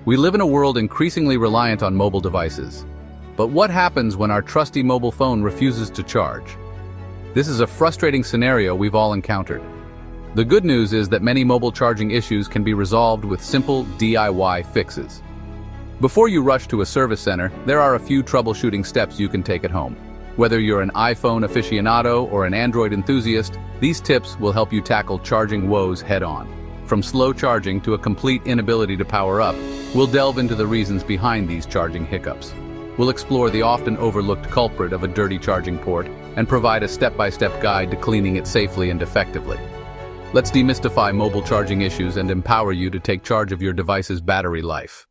We live in a world increasingly reliant on mobile devices. But what happens when our trusty mobile phone refuses to charge? This is a frustrating scenario we've all encountered. The good news is that many mobile charging issues can be resolved with simple DIY fixes. Before you rush to a service center, there are a few troubleshooting steps you can take at home. Whether you're an iPhone aficionado or an Android enthusiast, these tips will help you tackle charging woes head-on. From slow charging to a complete inability to power up, we'll delve into the reasons behind these charging hiccups. We'll explore the often overlooked culprit of a dirty charging port and provide a step-by-step guide to cleaning it safely and effectively. Let's demystify mobile charging issues and empower you to take charge of your device's battery life.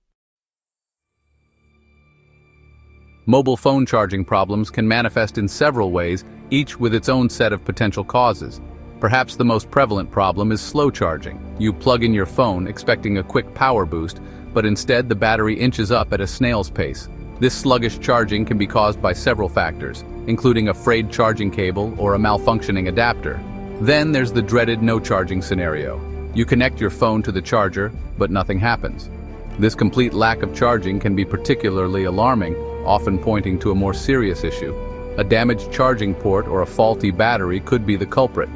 Mobile phone charging problems can manifest in several ways, each with its own set of potential causes. Perhaps the most prevalent problem is slow charging. You plug in your phone expecting a quick power boost, but instead the battery inches up at a snail's pace. This sluggish charging can be caused by several factors, including a frayed charging cable or a malfunctioning adapter. Then there's the dreaded no charging scenario. You connect your phone to the charger, but nothing happens. This complete lack of charging can be particularly alarming, often pointing to a more serious issue. A damaged charging port or a faulty battery could be the culprit.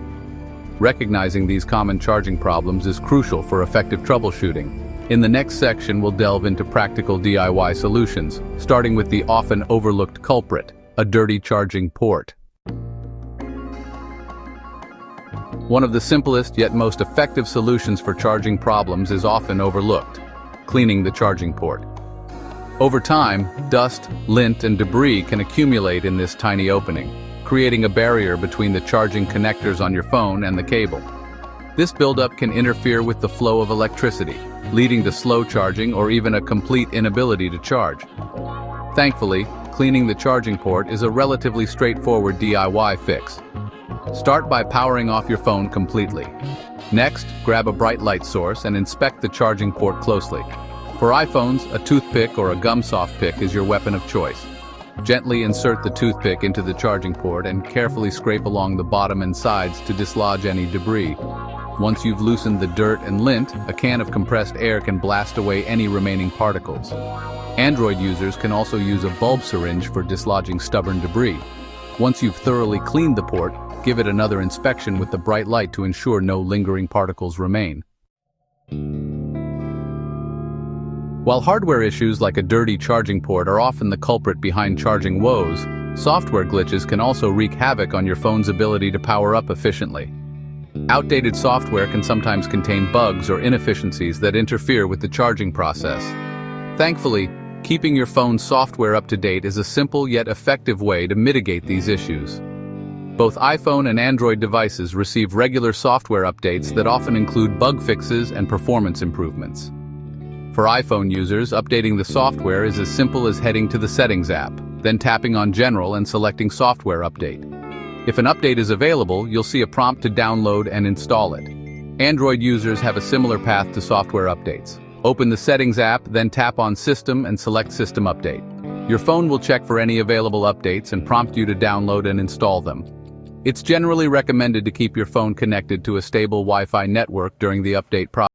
Recognizing these common charging problems is crucial for effective troubleshooting. In the next section, we'll delve into practical DIY solutions, starting with the often overlooked culprit, a dirty charging port. One of the simplest yet most effective solutions for charging problems is often overlooked: cleaning the charging port. Over time, dust, lint, and debris can accumulate in this tiny opening, creating a barrier between the charging connectors on your phone and the cable. This buildup can interfere with the flow of electricity, leading to slow charging or even a complete inability to charge. Thankfully, cleaning the charging port is a relatively straightforward DIY fix. Start by powering off your phone completely. Next, grab a bright light source and inspect the charging port closely. For iPhones, a toothpick or a gum soft pick is your weapon of choice. Gently insert the toothpick into the charging port and carefully scrape along the bottom and sides to dislodge any debris. Once you've loosened the dirt and lint, a can of compressed air can blast away any remaining particles. Android users can also use a bulb syringe for dislodging stubborn debris. Once you've thoroughly cleaned the port, give it another inspection with the bright light to ensure no lingering particles remain. While hardware issues like a dirty charging port are often the culprit behind charging woes, software glitches can also wreak havoc on your phone's ability to power up efficiently. Outdated software can sometimes contain bugs or inefficiencies that interfere with the charging process. Thankfully, keeping your phone's software up to date is a simple yet effective way to mitigate these issues. Both iPhone and Android devices receive regular software updates that often include bug fixes and performance improvements. For iPhone users, updating the software is as simple as heading to the Settings app, then tapping on General and selecting Software Update. If an update is available, you'll see a prompt to download and install it. Android users have a similar path to software updates. Open the Settings app, then tap on System and select System Update. Your phone will check for any available updates and prompt you to download and install them. It's generally recommended to keep your phone connected to a stable Wi-Fi network during the update process.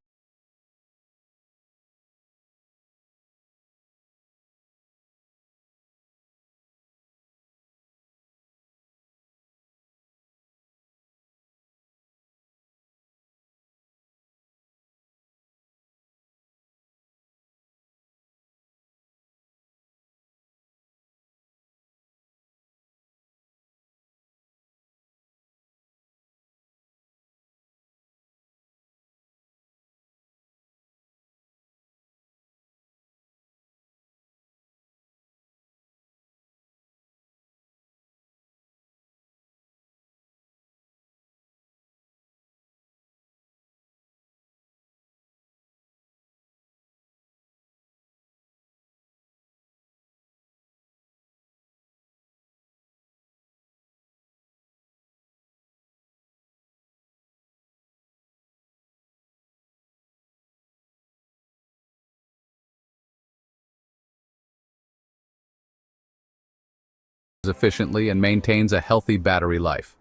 Efficiently and maintains a healthy battery life.